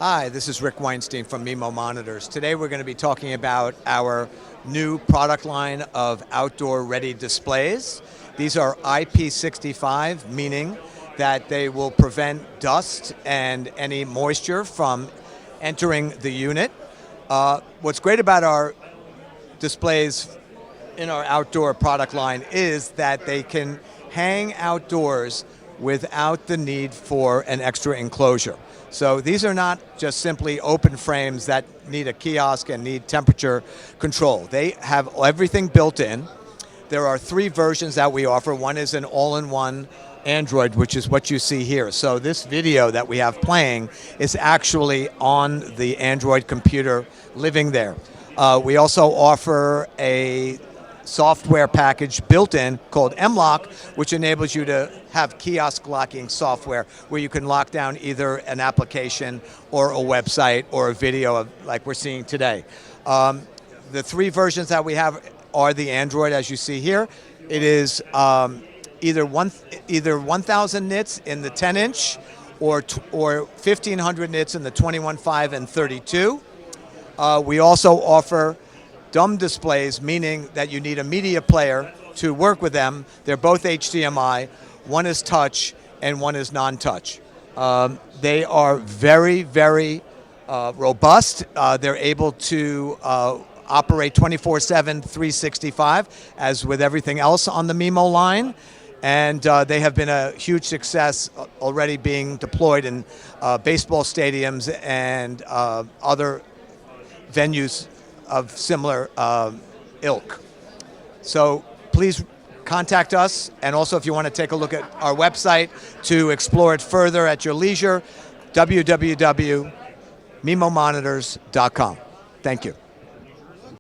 Hi, this is Rick Weinstein from Mimo Monitors. Today we're going to be talking about our new product line of outdoor ready displays. These are IP65, meaning that they will prevent dust and any moisture from entering the unit. What's great about our displays in our outdoor product line is that they can hang outdoors without the need for an extra enclosure. So these are not just simply open frames that need a kiosk and need temperature control. They have everything built in. There are 3 versions that we offer. One is an all-in-one Android, which is what you see here. So this video that we have playing is actually on the Android computer living there. We also offer a software package built in called M-Lock, which enables you to have kiosk locking software where you can lock down either an application or a website or a video of, like we're seeing today. The 3 versions that we have are the Android, as you see here. It is either 1,000 nits in the 10-inch or 1,500 nits in the 21.5 and 32. We also offer dumb displays, meaning that you need a media player to work with them. They're both HDMI. One is touch and one is non-touch. They are very, very robust. They're able to operate 24/7, 365, as with everything else on the Mimo line. And they have been a huge success, already being deployed in baseball stadiums and other venues of similar ilk. So please contact us, and also if you want to take a look at our website to explore it further at your leisure, www.mimomonitors.com. Thank you.